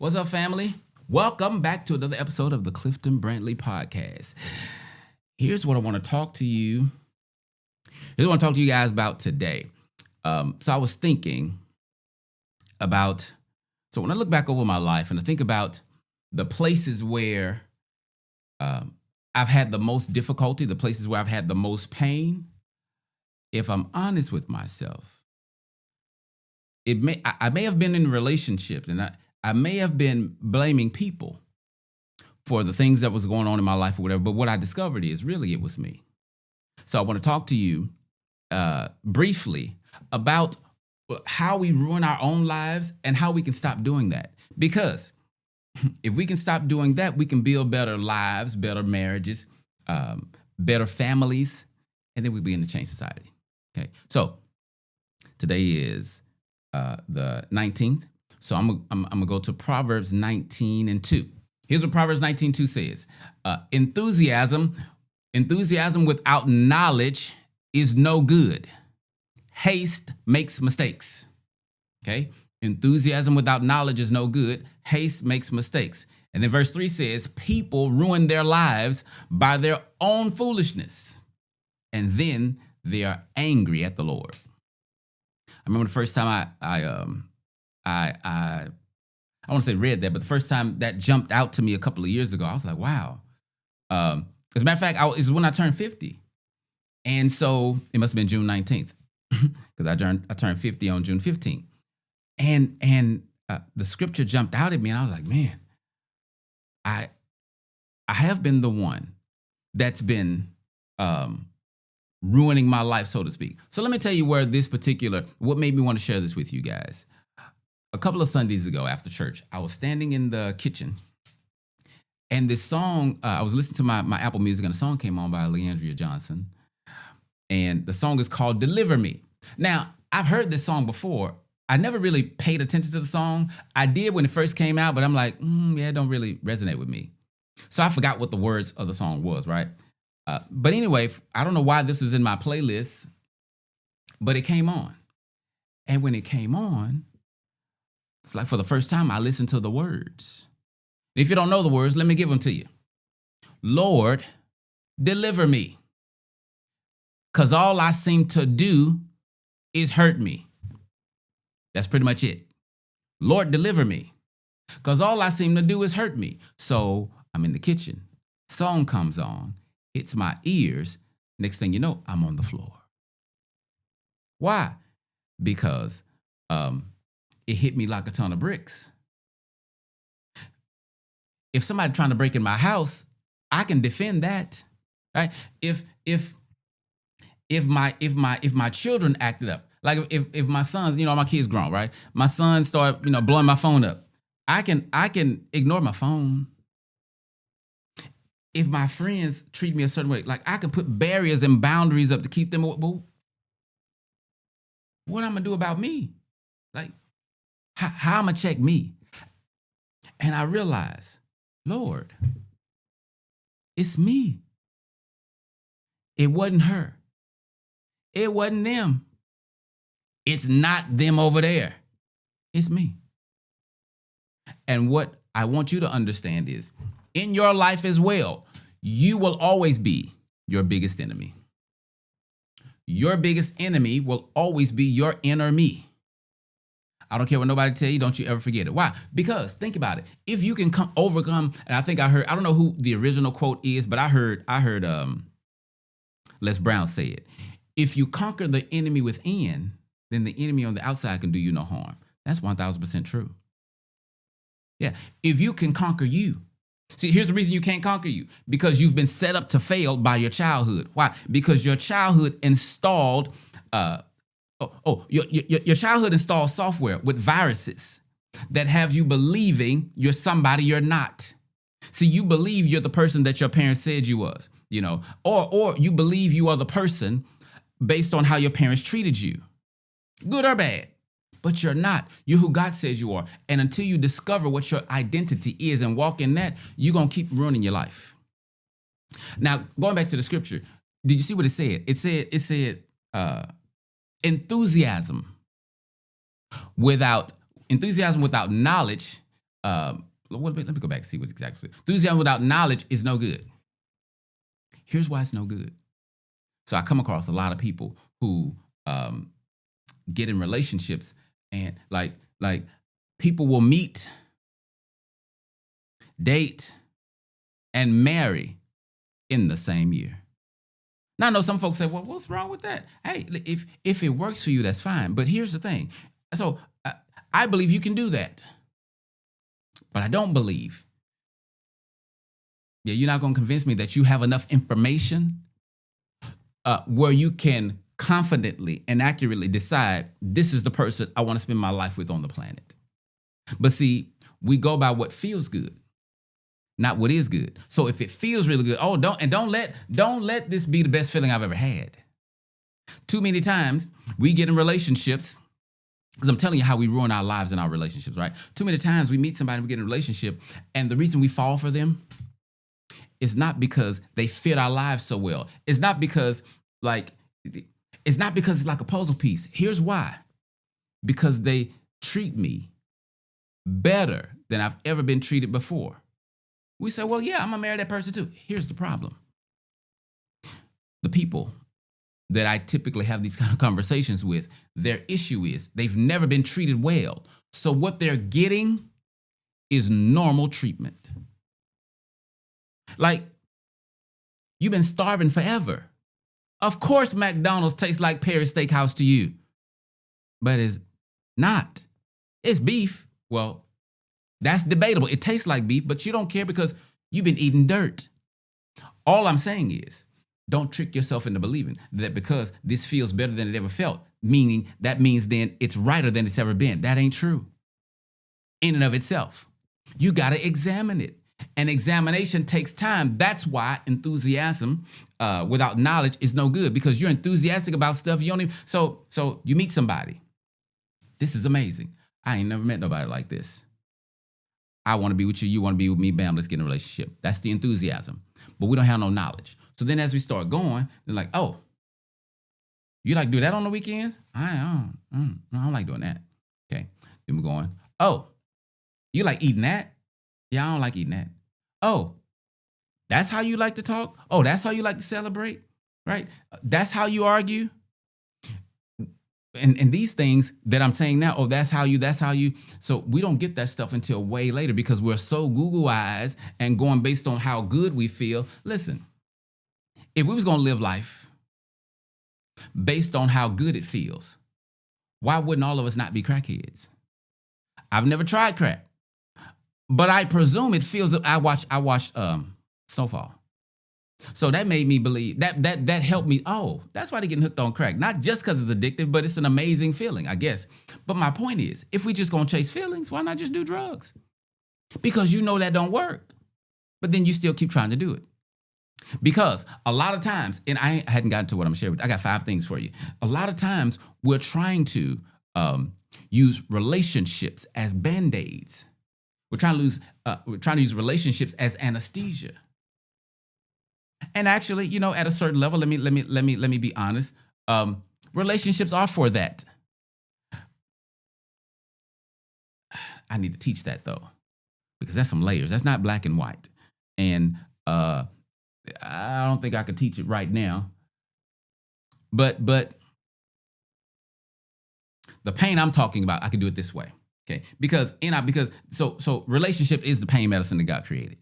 What's up, family? Welcome back to another episode of the Clifton Brantley Podcast. Here's what I want to talk to you. Here's what I want to talk to you guys about today. So I was thinking about, so when I look back over my life and I think about the places where I've had the most difficulty, the places where I've had the most pain, if I'm honest with myself, I may have been in relationships and I may have been blaming people for the things that was going on in my life or whatever, but what I discovered is really it was me. So I want to talk to you briefly about how we ruin our own lives and how we can stop doing that. Because if we can stop doing that, we can build better lives, better marriages, better families, and then we begin to change society. Okay, so today is the 19th. So I'm gonna go to Proverbs 19:2. Here's what Proverbs 19:2 says: enthusiasm without knowledge is no good. Haste makes mistakes. Okay, enthusiasm without knowledge is no good. Haste makes mistakes. And then verse 3 says, people ruin their lives by their own foolishness, and then they are angry at the Lord. I remember the first time I want to say read that, but the first time that jumped out to me a couple of years ago, I was like, wow. As a matter of fact, it was when I turned 50. And so it must have been June 19th because I turned 50 on June 15th. And the scripture jumped out at me and I was like, man, I have been the one that's been ruining my life, so to speak. So let me tell you what made me want to share this with you guys. A couple of Sundays ago after church, I was standing in the kitchen and this song, I was listening to my Apple Music and a song came on by Leandria Johnson. And the song is called Deliver Me. Now, I've heard this song before. I never really paid attention to the song. I did when it first came out, but I'm like, yeah, it don't really resonate with me. So I forgot what the words of the song was, right? But anyway, I don't know why this was in my playlist, but it came on. And when it came on, it's like for the first time I listened to the words. If you don't know the words, let me give them to you. Lord, deliver me, because all I seem to do is hurt me. That's pretty much it. Lord, deliver me, because all I seem to do is hurt me. So I'm in the kitchen. Song comes on, hits my ears. Next thing you know, I'm on the floor. Why? Because it hit me like a ton of bricks. If somebody trying to break in my house, I can defend that, right? If my children acted up, like if my sons, my kids grown, right? My sons start, blowing my phone up. I can ignore my phone. If my friends treat me a certain way, like I can put barriers and boundaries up to keep them. But what I'm gonna do about me? Like, how I'm gonna check me? And I realized, Lord, it's me. It wasn't her. It wasn't them. It's not them over there. It's me. And what I want you to understand is, in your life as well, you will always be your biggest enemy. Your biggest enemy will always be your inner me. I don't care what nobody tell you, don't you ever forget it. Why? Because think about it. If you can overcome, and I think I don't know who the original quote is, but I heard Les Brown say it. If you conquer the enemy within, then the enemy on the outside can do you no harm. That's 1000% true. Yeah. If you can conquer you. See, here's the reason you can't conquer you. Because you've been set up to fail by your childhood. Why? Because your childhood installed your childhood installed software with viruses that have you believing you're somebody you're not. See, you believe you're the person that your parents said you was, or you believe you are the person based on how your parents treated you, good or bad. But you're not. You're who God says you are. And until you discover what your identity is and walk in that, you're going to keep ruining your life. Now, going back to the scripture, did you see what it said? It said enthusiasm without knowledge let me go back and see what's exactly. Enthusiasm without knowledge is no good. Here's why it's no good. So I come across a lot of people who get in relationships and like people will meet, date, and marry in the same year. Now I know some folks say, "Well, what's wrong with that?" Hey, if it works for you, that's fine. But here's the thing. So I believe you can do that, but I don't believe. Yeah, you're not going to convince me that you have enough information where you can confidently and accurately decide this is the person I want to spend my life with on the planet. But see, we go by what feels good, not what is good. So if it feels really good, don't let this be the best feeling I've ever had. Too many times we get in relationships, because I'm telling you how we ruin our lives and our relationships, right? Too many times we meet somebody, we get in a relationship, and the reason we fall for them is not because they fit our lives so well. It's not because it's like a puzzle piece. Here's why. Because they treat me better than I've ever been treated before. We say, well, yeah, I'm gonna marry that person too. Here's the problem. The people that I typically have these kind of conversations with, their issue is they've never been treated well. So what they're getting is normal treatment. Like, you've been starving forever. Of course, McDonald's tastes like Paris Steakhouse to you, but it's not. It's beef. Well, that's debatable. It tastes like beef, but you don't care because you've been eating dirt. All I'm saying is, don't trick yourself into believing that because this feels better than it ever felt, meaning that means then it's righter than it's ever been. That ain't true in and of itself. You got to examine it. And examination takes time. That's why enthusiasm without knowledge is no good, because you're enthusiastic about stuff you don't even. So you meet somebody. This is amazing. I ain't never met nobody like this. I want to be with you. You want to be with me. Bam, let's get in a relationship. That's the enthusiasm. But we don't have no knowledge. So then as we start going, they're like, oh, you like do that on the weekends? I don't like doing that. Okay. Then we're going, oh, you like eating that? Yeah, I don't like eating that. Oh, that's how you like to talk? Oh, that's how you like to celebrate, right? That's how you argue? And these things that I'm saying now, oh, that's how you. So we don't get that stuff until way later because we're so Google eyes and going based on how good we feel. Listen, if we was going to live life based on how good it feels, why wouldn't all of us not be crackheads? I've never tried crack, but I presume it feels. I watched Snowfall. So that made me believe that helped me. Oh, that's why they're getting hooked on crack. Not just because it's addictive, but it's an amazing feeling, I guess. But my point is, if we just gonna chase feelings, why not just do drugs? Because you know that don't work. But then you still keep trying to do it. Because a lot of times, and I hadn't gotten to what I'm sharing with you. I got 5 things for you. A lot of times we're trying to use relationships as band-aids. We're trying to use relationships as anesthesia. And actually, at a certain level, let me be honest. Relationships are for that. I need to teach that though, because that's some layers. That's not black and white. And I don't think I could teach it right now. But the pain I'm talking about, I can do it this way. Okay. Because relationship is the pain medicine that God created.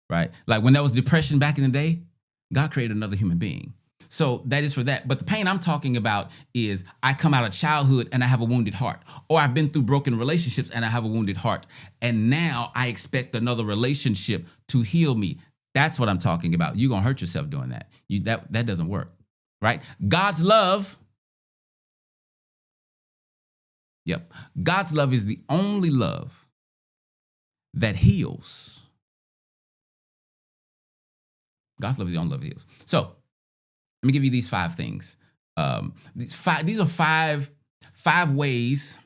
Right? Like when there was depression back in the day, God created another human being. So that is for that. But the pain I'm talking about is I come out of childhood and I have a wounded heart, or I've been through broken relationships and I have a wounded heart. And now I expect another relationship to heal me. That's what I'm talking about. You're going to hurt yourself doing that. That doesn't work. Right? God's love. Yep. God's love is the only love that heals. God's love is the only love that heals. So let me give you these 5 things. These are five ways.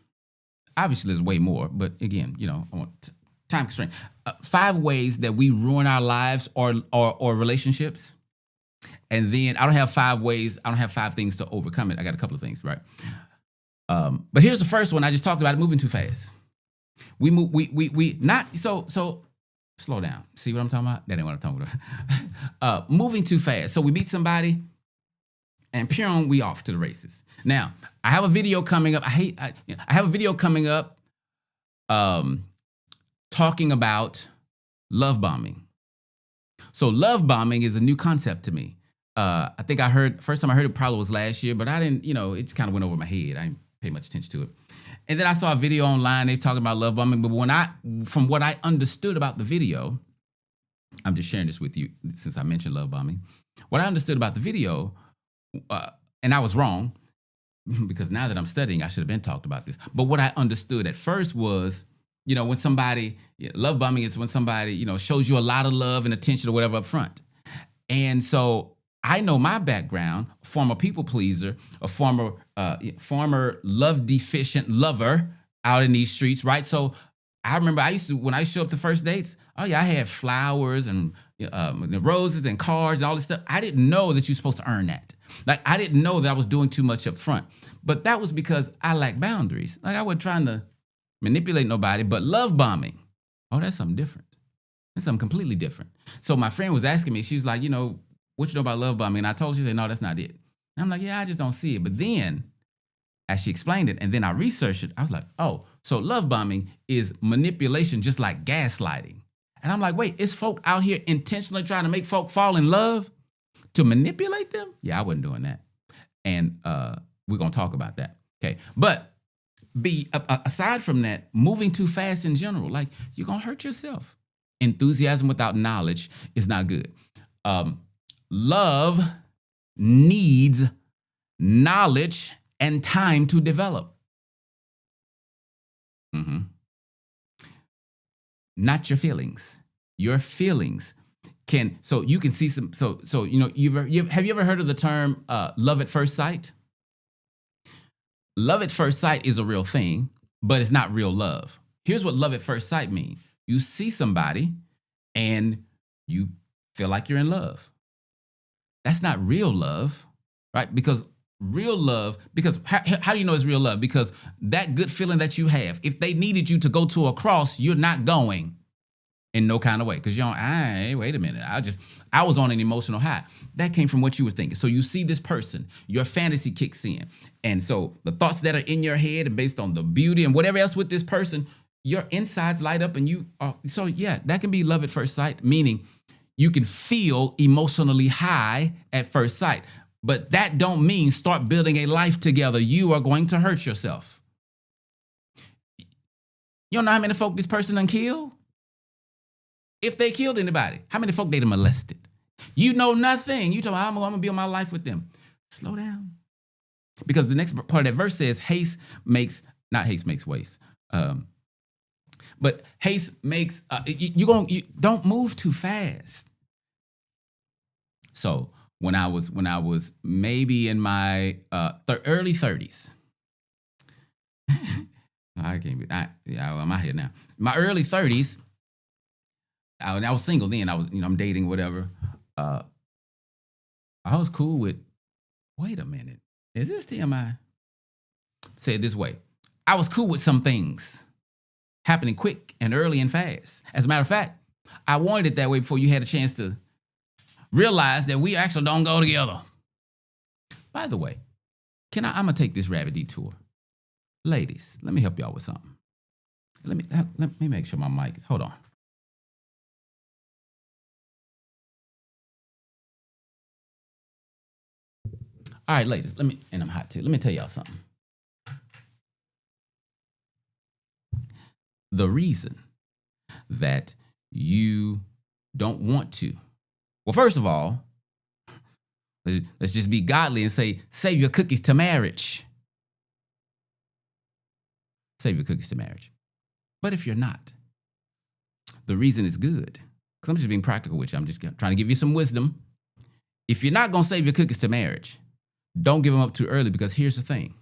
Obviously, there's way more, but again, I want time constraint. 5 ways that we ruin our lives or relationships. And then I don't have 5 ways. I don't have 5 things to overcome it. I got a couple of things, right? But here's the first one. I just talked about it, moving too fast. We move. We not so. Slow down. See what I'm talking about? That ain't what I'm talking about. Moving too fast. So we meet somebody, and pure, we off to the races. Now I have a video coming up. I have a video coming up, talking about love bombing. So love bombing is a new concept to me. I think first time I heard it probably was last year, but I didn't, it just kind of went over my head. I didn't pay much attention to it. And then I saw a video online, they talking about love bombing, but from what I understood about the video, I'm just sharing this with you since I mentioned love bombing. What I understood about the video, and I was wrong, because now that I'm studying, I should have been talked about this. But what I understood at first was, when somebody, love bombing is when somebody, shows you a lot of love and attention or whatever up front. And so I know my background, former people pleaser, a former love deficient lover out in these streets, right? So I remember when I show up to first dates, oh yeah, I had flowers and roses and cards and all this stuff. I didn't know that you're supposed to earn that. Like, I didn't know that I was doing too much up front. But that was because I lacked boundaries. Like, I wasn't trying to manipulate nobody, but love bombing, oh, that's something different. That's something completely different. So my friend was asking me, she was like, what you know about love bombing? And I told her, she said, no, that's not it. And I'm like, yeah, I just don't see it. But then, as she explained it, and then I researched it, I was like, oh, so love bombing is manipulation just like gaslighting. And I'm like, wait, is folk out here intentionally trying to make folk fall in love to manipulate them? Yeah, I wasn't doing that. And we're going to talk about that. Okay. But aside from that, moving too fast in general, like, you're going to hurt yourself. Enthusiasm without knowledge is not good. Love needs knowledge and time to develop. Not your feelings. Your feelings so you can see some, have you ever heard of the term love at first sight? Love at first sight is a real thing, but it's not real love. Here's what love at first sight means. You see somebody and you feel like you're in love. That's not real love, right? Because how do you know it's real love? Because that good feeling that you have, if they needed you to go to a cross, you're not going in no kind of way. Because wait a minute. I was on an emotional high. That came from what you were thinking. So you see this person, your fantasy kicks in. And so the thoughts that are in your head and based on the beauty and whatever else with this person, your insides light up and that can be love at first sight, meaning you can feel emotionally high at first sight. But that don't mean start building a life together. You are going to hurt yourself. You don't know how many folk this person done killed? If they killed anybody, how many folk they done molested? You know nothing. You talk about, I'm going to build my life with them. Slow down. Because the next part of that verse says, not haste makes waste. But haste makes, you don't move too fast. So when I was maybe in my early 30s, I'm out here now. My early 30s, I was single then. I'm dating, whatever. I was cool with, wait a minute, is this TMI? Say it this way. I was cool with some things happening quick and early and fast. As a matter of fact, I wanted it that way before you had a chance to realize that we actually don't go together. By the way, I'm going to take this rabbit detour. Ladies, let me help y'all with something. Let me make sure my mic is, hold on. All right, ladies, and I'm hot too. Let me tell y'all something. The reason that you don't want to, well, first of all, let's just be godly and say, save your cookies to marriage. Save your cookies to marriage. But if you're not, the reason is good, because I'm just being practical with you. I'm just trying to give you some wisdom. If you're not going to save your cookies to marriage, don't give them up too early, because here's the thing.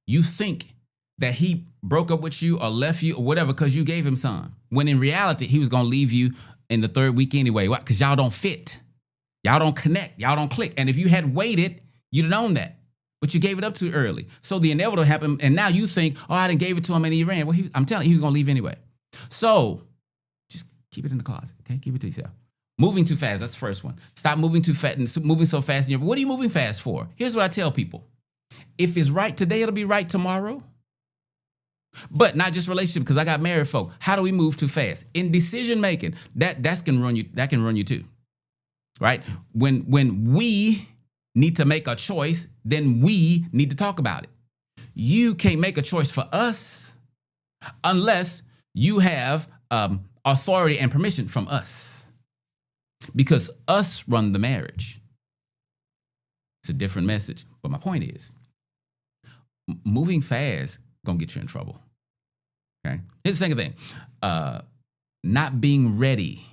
You think that he broke up with you or left you or whatever because you gave him some, when in reality, he was going to leave you in the third week anyway. Why? Because y'all don't fit. Y'all don't connect. Y'all don't click. And if you had waited, you'd have known that. but you gave it up too early. So the inevitable happened, and now you think, oh, I didn't gave it to him and he ran. Well, I'm telling you, he was going to leave anyway. So just keep it in the closet, okay? Keep it to yourself. Moving too fast, that's the first one. Stop moving too fast and moving so fast. What are you moving fast for? Here's what I tell people. If it's right today, it'll be right tomorrow. But not just relationship, because I got married folk. How do we move too fast? In decision making, that can run you too. Right? When we need to make a choice, then we need to talk about it. You can't make a choice for us unless you have authority and permission from us, because us run the marriage. It's a different message. But my point is, moving fast gonna get you in trouble. Okay. Here's the second thing. Not being ready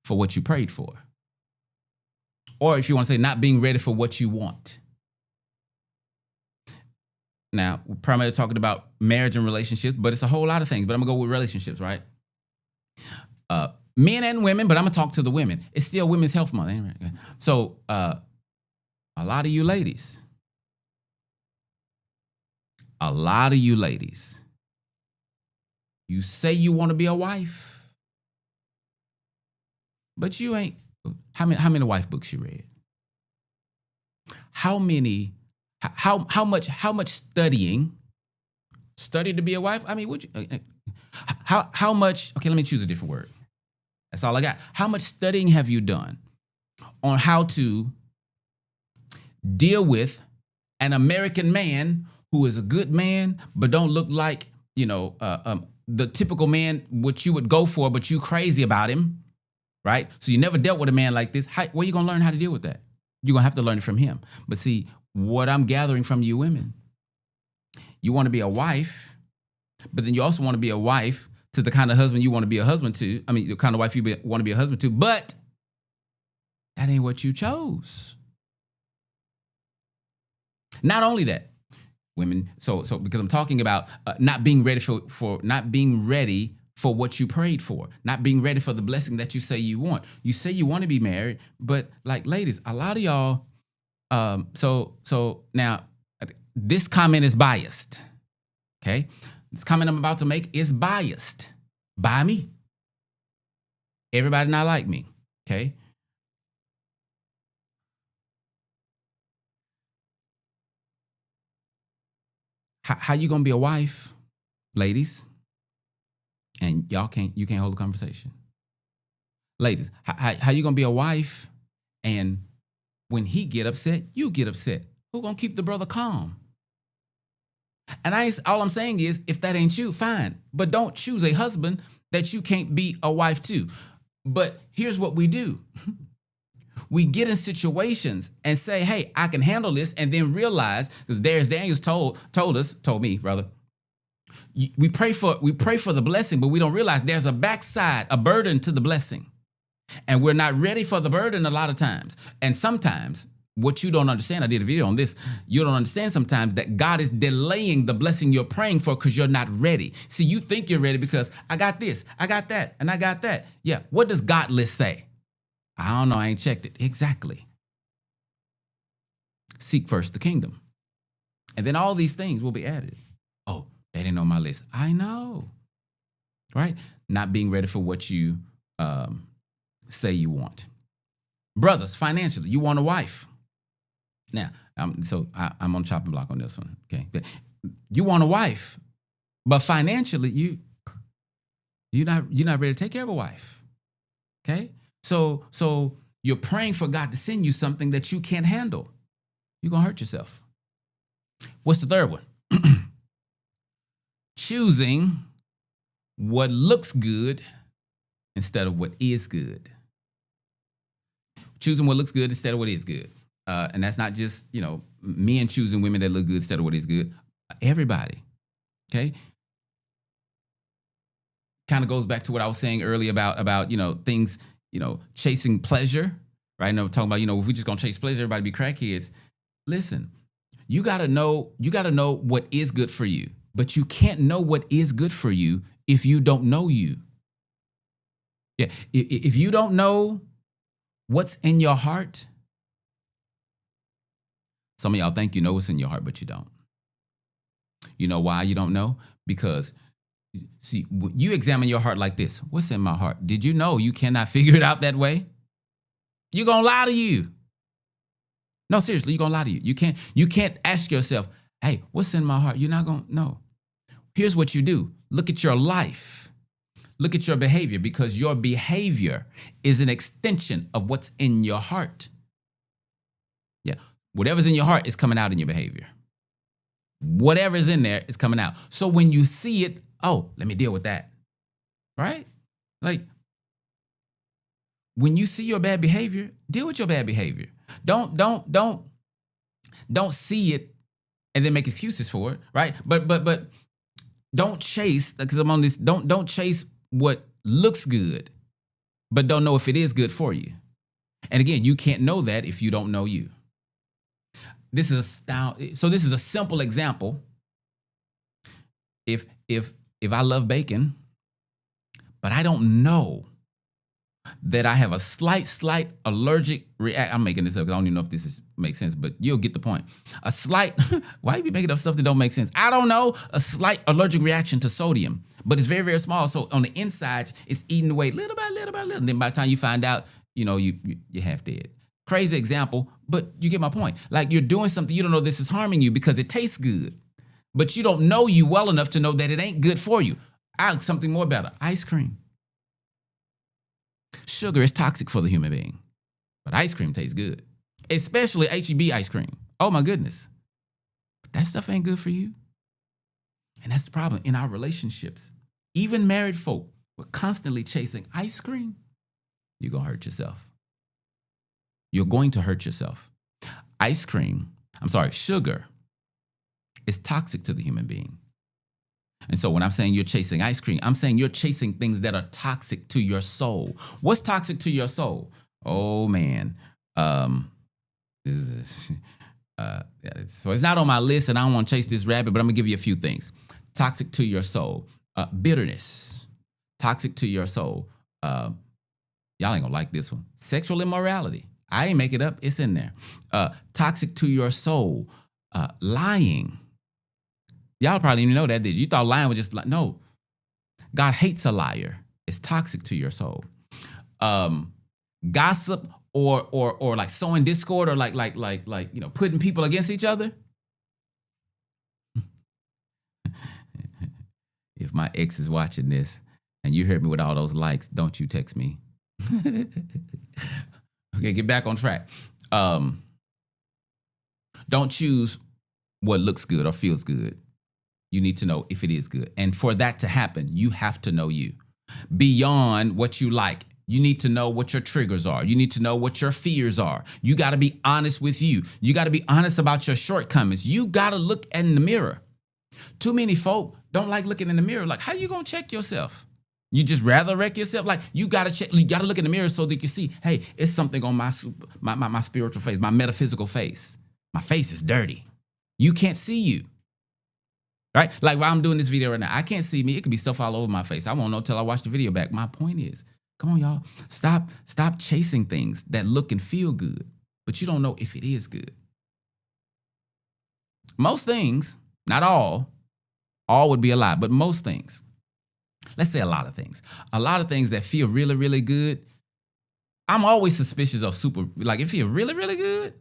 for what you prayed for. Or if you want to say not being ready for what you want. Now, we're primarily talking about marriage and relationships, but it's a whole lot of things. But I'm gonna go with relationships, right? Men and women, but I'm gonna talk to the women. It's still Women's Health Month, ain't it? So a lot of you ladies, you say you want to be a wife, but you ain't. How many wife books you read? How much study to be a wife? I mean, how much? Okay, let me choose a different word. That's all I got. How much studying have you done on how to deal with an American man who is a good man, but don't look like, the typical man which you would go for, but you crazy about him, right? So you never dealt with a man like this. Where are you going to learn how to deal with that? You're going to have to learn it from him. But see, what I'm gathering from you women, you want to be a wife, but then you also want to be a wife to the kind of husband you want to be a husband to. I mean, the kind of wife you want to be a husband to, but that ain't what you chose. Not only that, women, so because I'm talking about not being ready for not being ready for what you prayed for, not being ready for the blessing that you say you want. You say you want to be married, but like ladies, a lot of y'all, so now this comment is biased. Okay? This comment I'm about to make is biased by me. Everybody not like me. Okay? How you gonna be a wife, ladies? And you can't hold a conversation. Ladies, how you gonna be a wife and when he get upset, you get upset? Who gonna keep the brother calm? And all I'm saying is, if that ain't you, fine. But don't choose a husband that you can't be a wife to. But here's what we do. We get in situations and say, hey, I can handle this, and then realize, because Daniels told me, we pray for the blessing, but we don't realize there's a backside, a burden to the blessing. And we're not ready for the burden a lot of times. And sometimes, what you don't understand, I did a video on this, you don't understand sometimes that God is delaying the blessing you're praying for because you're not ready. See, you think you're ready because I got this, I got that, and I got that. Yeah, what does God list say? I don't know, I ain't checked it. Exactly. Seek first the kingdom. And then all these things will be added. Oh, they didn't know my list. I know. Right? Not being ready for what you say you want. Brothers, financially, you want a wife. Now, I'm on chopping block on this one. Okay. You want a wife, but financially, you're not ready to take care of a wife. Okay? So you're praying for God to send you something that you can't handle. You're going to hurt yourself. What's the third one? Choosing what looks good instead of what is good. Choosing what looks good instead of what is good. And that's not just, men choosing women that look good instead of what is good. Everybody. Okay? Kind of goes back to what I was saying earlier about things, chasing pleasure, right? Talking about, if we just gonna chase pleasure, everybody be crackheads. Listen, you gotta know what is good for you, but you can't know what is good for you if you don't know you. Yeah, if you don't know what's in your heart, Some of y'all think you know what's in your heart, but you don't. You know why you don't know? Because, see, you examine your heart like this. What's in my heart? Did you know you cannot figure it out that way? You're going to lie to you. No, seriously, you're going to lie to you. You can't ask yourself, hey, what's in my heart? You're not going to know. Here's what you do. Look at your life. Look at your behavior, because your behavior is an extension of what's in your heart. Yeah. Whatever's in your heart is coming out in your behavior. Whatever's in there is coming out. So when you see it, oh, let me deal with that. Right? Like, when you see your bad behavior, deal with your bad behavior. Don't see it and then make excuses for it, right? But don't chase, because I'm on this, don't chase what looks good, but don't know if it is good for you. And again, you can't know that if you don't know you. This is a simple example. If I love bacon, but I don't know that I have a slight allergic reaction. I'm making this up because I don't even know if this makes sense, but you'll get the point. A slight, why are you making up stuff that don't make sense? I don't know. A slight allergic reaction to sodium, but it's very, very small. So on the inside, it's eating away little by little by little. And then by the time you find out, you're half dead. Crazy example, but you get my point. Like, you're doing something you don't know this is harming you because it tastes good, but you don't know you well enough to know that it ain't good for you. Something more better, ice cream. Sugar is toxic for the human being, but ice cream tastes good, especially H-E-B ice cream. Oh my goodness. But that stuff ain't good for you. And that's the problem in our relationships. Even married folk, we're constantly chasing ice cream. You're going to hurt yourself. You're going to hurt yourself. Sugar is toxic to the human being. And so when I'm saying you're chasing ice cream, I'm saying you're chasing things that are toxic to your soul. What's toxic to your soul? Oh, man. So it's not on my list, and I don't want to chase this rabbit, but I'm going to give you a few things. Toxic to your soul. Bitterness. Toxic to your soul. Y'all ain't going to like this one. Sexual immorality. I ain't make it up. It's in there. Toxic to your soul. Lying. Y'all probably didn't even know that, did you? You thought lying was just like, no. God hates a liar. It's toxic to your soul. Gossip or like sowing discord or like putting people against each other. If my ex is watching this and you heard me with all those likes, don't you text me. Okay, get back on track. Don't choose what looks good or feels good. You need to know if it is good. And for that to happen, you have to know you. Beyond what you like, you need to know what your triggers are. You need to know what your fears are. You got to be honest with you. You got to be honest about your shortcomings. You got to look in the mirror. Too many folk don't like looking in the mirror. Like, how you going to check yourself? You just rather wreck yourself? Like, you got to check. You got to look in the mirror so that you can see, hey, it's something on my spiritual face, my metaphysical face. My face is dirty. You can't see you. Right? Like, while I'm doing this video right now, I can't see me. It could be stuff all over my face. I won't know till I watch the video back. My point is, come on, y'all. Stop chasing things that look and feel good, but you don't know if it is good. Most things, not all would be a lie, but most things. Let's say a lot of things that feel really, really good. I'm always suspicious of if it feels really, really good,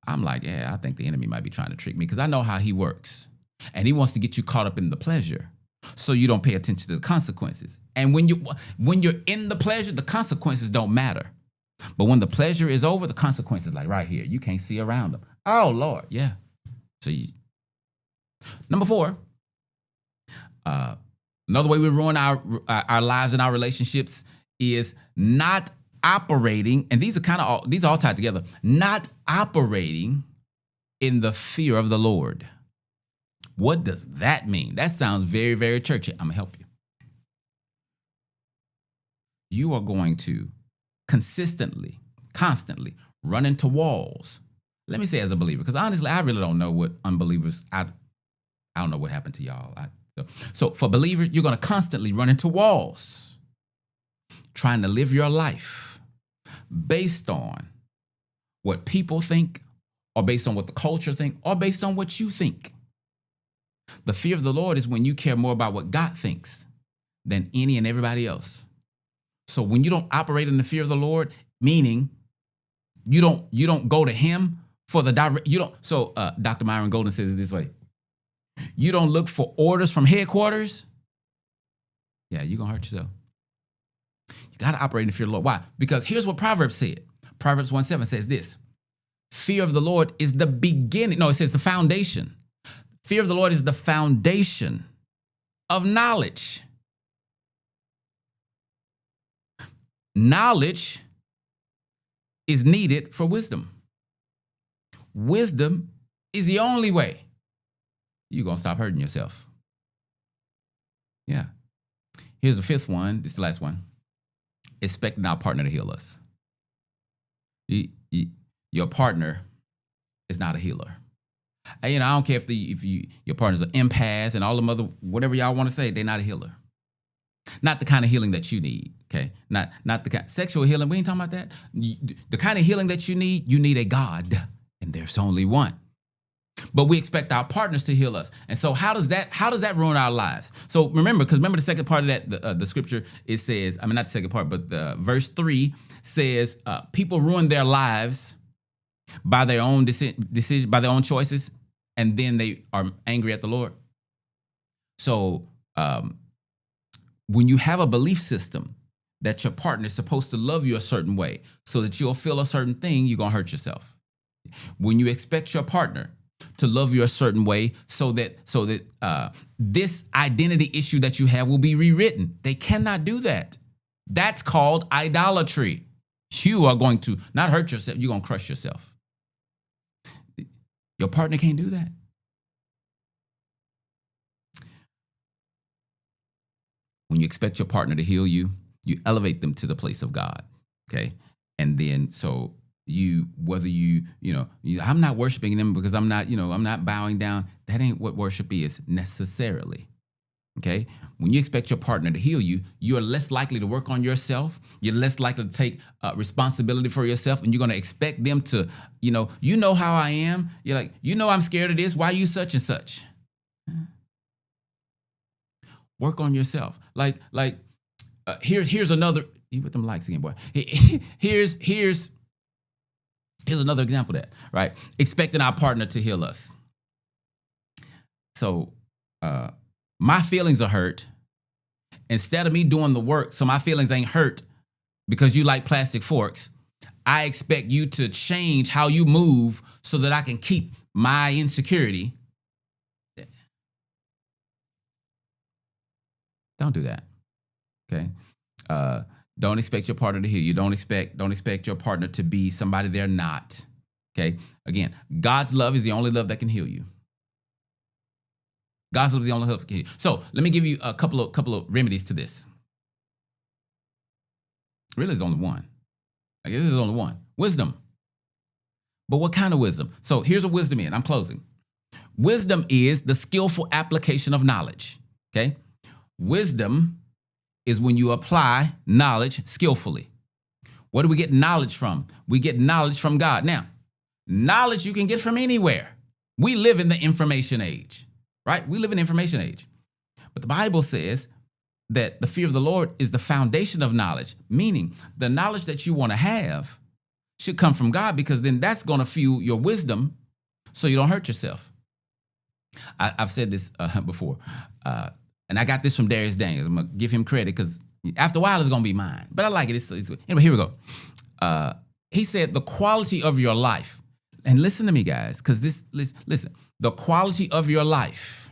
I'm like, yeah, I think the enemy might be trying to trick me because I know how he works. And he wants to get you caught up in the pleasure so you don't pay attention to the consequences. And when you're in the pleasure, the consequences don't matter. But when the pleasure is over, the consequences like right here. You can't see around them. Oh, Lord. Yeah. So number 4, another way we ruin our lives and our relationships is not operating. And these are all tied together. Not operating in the fear of the Lord. What does that mean? That sounds very, very churchy. I'm going to help you. You are going to constantly run into walls. Let me say as a believer, because honestly, I really don't know what unbelievers, I don't know what happened to y'all. So for believers, you're going to constantly run into walls trying to live your life based on what people think or based on what the culture think, or based on what you think. The fear of the Lord is when you care more about what God thinks than any and everybody else. So when you don't operate in the fear of the Lord, meaning you don't go to him for the direct, you don't. So Dr. Myron Golden says it this way: you don't look for orders from headquarters. Yeah, you're gonna hurt yourself. You gotta operate in the fear of the Lord. Why? Because here's what Proverbs said. Proverbs 1:7 says this: fear of the Lord is the beginning. No, it says the foundation. Fear of the Lord is the foundation of knowledge. Knowledge is needed for wisdom. Wisdom is the only way you're going to stop hurting yourself. Yeah. Here's the fifth one. This is the last one. Expecting our partner to heal us. Your partner is not a healer. I don't care if your partner's an empath and all them other, whatever y'all want to say, they're not a healer. Not the kind of healing that you need, okay? Not the kind sexual healing. We ain't talking about that. The kind of healing that you need a God, and there's only one. But we expect our partners to heal us. And so how does that ruin our lives? So remember the second part of that, the scripture, it says, I mean, not the second part, but verse 3 says, people ruin their lives by their own decision, by their own choices, and then they are angry at the Lord. So when you have a belief system that your partner is supposed to love you a certain way so that you'll feel a certain thing, you're going to hurt yourself. When you expect your partner to love you a certain way so that this identity issue that you have will be rewritten, they cannot do that. That's called idolatry. You are going to not hurt yourself, you're going to crush yourself. Your partner can't do that. When you expect your partner to heal you, you elevate them to the place of God, okay? And then so I'm not worshiping them because I'm not bowing down. That ain't what worship is necessarily, okay? When you expect your partner to heal you, you're less likely to work on yourself. You're less likely to take responsibility for yourself, and you're going to expect them to, you know how I am. You're like, I'm scared of this. Why you such and such? Work on yourself. Here's another. You put them likes again, boy. Here's another example of that, right? Expecting our partner to heal us. So my feelings are hurt. Instead of me doing the work, so my feelings ain't hurt because you like plastic forks, I expect you to change how you move so that I can keep my insecurity. Don't do that, okay? Don't expect your partner to heal you. Don't expect your partner to be somebody they're not, okay? Again, God's love is the only love that can heal you. God's love is the only love that can heal you. So let me give you a couple of remedies to this. Really, there's only one. I guess there's only one. Wisdom. But what kind of wisdom? So here's what wisdom is. I'm closing. Wisdom is the skillful application of knowledge, okay? Wisdom is when you apply knowledge skillfully. Where do we get knowledge from? We get knowledge from God. Now, knowledge you can get from anywhere. We live in the information age, right? We live in the information age. But the Bible says that the fear of the Lord is the foundation of knowledge, meaning the knowledge that you want to have should come from God, because then that's going to fuel your wisdom so you don't hurt yourself. I've said this before. And I got this from Darius Daniels. I'm going to give him credit because after a while it's going to be mine. But I like it. Anyway, here we go. He said the quality of your life. And listen to me, guys, because listen. The quality of your life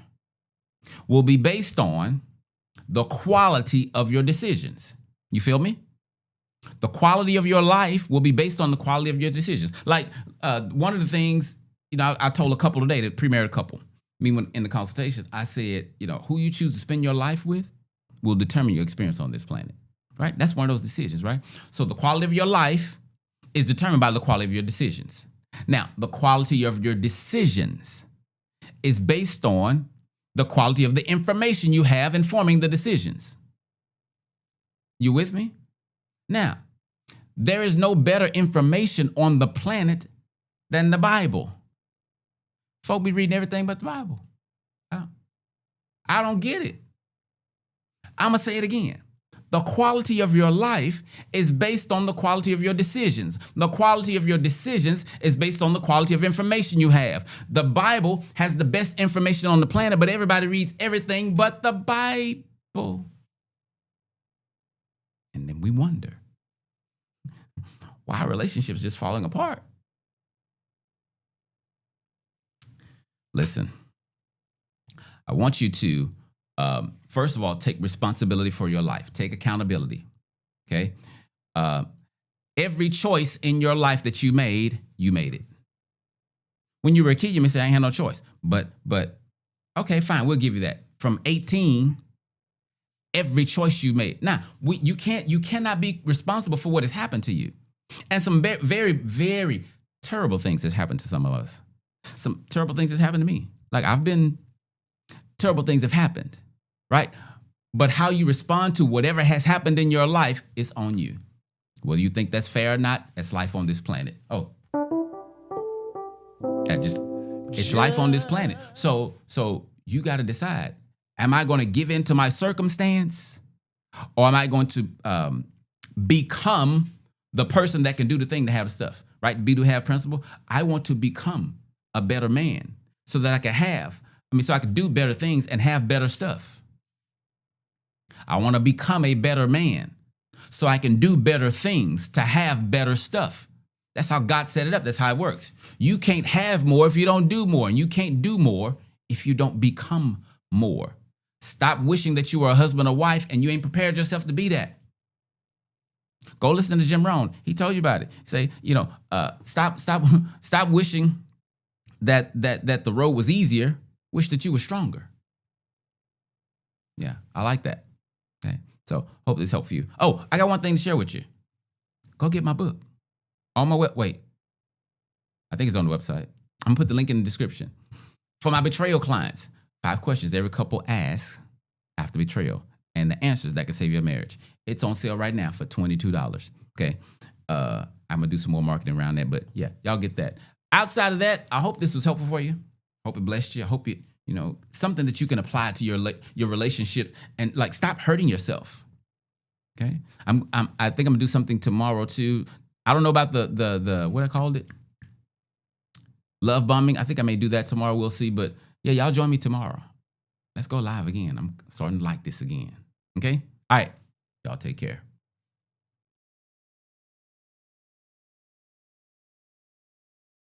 will be based on the quality of your decisions. You feel me? The quality of your life will be based on the quality of your decisions. Like one of the things, I told a couple today, the premarital couple. When in the consultation, I said, who you choose to spend your life with will determine your experience on this planet, right? That's one of those decisions, right? So the quality of your life is determined by the quality of your decisions. Now, the quality of your decisions is based on the quality of the information you have informing the decisions. You with me? Now, there is no better information on the planet than the Bible. Folk be reading everything but the Bible. I don't get it. I'm going to say it again. The quality of your life is based on the quality of your decisions. The quality of your decisions is based on the quality of information you have. The Bible has the best information on the planet, but everybody reads everything but the Bible. And then we wonder why our relationships just falling apart. Listen, I want you to, first of all, take responsibility for your life. Take accountability, okay? Every choice in your life that you made it. When you were a kid, you may say, I ain't had no choice. But okay, fine, we'll give you that. From 18, every choice you made. Now, you cannot be responsible for what has happened to you. And some very, very terrible things has happened to some of us. Some terrible things has happened to me. Like terrible things have happened, right? But how you respond to whatever has happened in your life is on you. Whether you think that's fair or not, it's life on this planet. Oh, it's life on this planet. So you got to decide, am I going to give in to my circumstance, or am I going to become the person that can do the thing to have the stuff, right? Be to have principle. I want to become a better man so that I can do better things and have better stuff. I want to become a better man so I can do better things to have better stuff. That's how God set it up. That's how it works. You can't have more if you don't do more, and you can't do more if you don't become more. Stop wishing that you were a husband or wife and you ain't prepared yourself to be that. Go listen to Jim Rohn. He told you about it. Say, stop wishing that the road was easier. Wish that you were stronger. Yeah, I like that. Okay, so hope this helped for you. Oh, I got one thing to share with you. Go get my book on my wait. I think it's on the website. I'm gonna put the link in the description. For my betrayal clients, 5 questions every couple asks after betrayal, and the answers that can save your marriage. It's on sale right now for $22. Okay, I'm gonna do some more marketing around that, but yeah, y'all get that. Outside of that, I hope this was helpful for you. Hope it blessed you. I hope it, something that you can apply to your relationships, and like, stop hurting yourself. Okay, I think I'm gonna do something tomorrow too. I don't know about the what I called it, love bombing. I think I may do that tomorrow. We'll see. But yeah, y'all join me tomorrow. Let's go live again. I'm starting to like this again. Okay. All right. Y'all take care.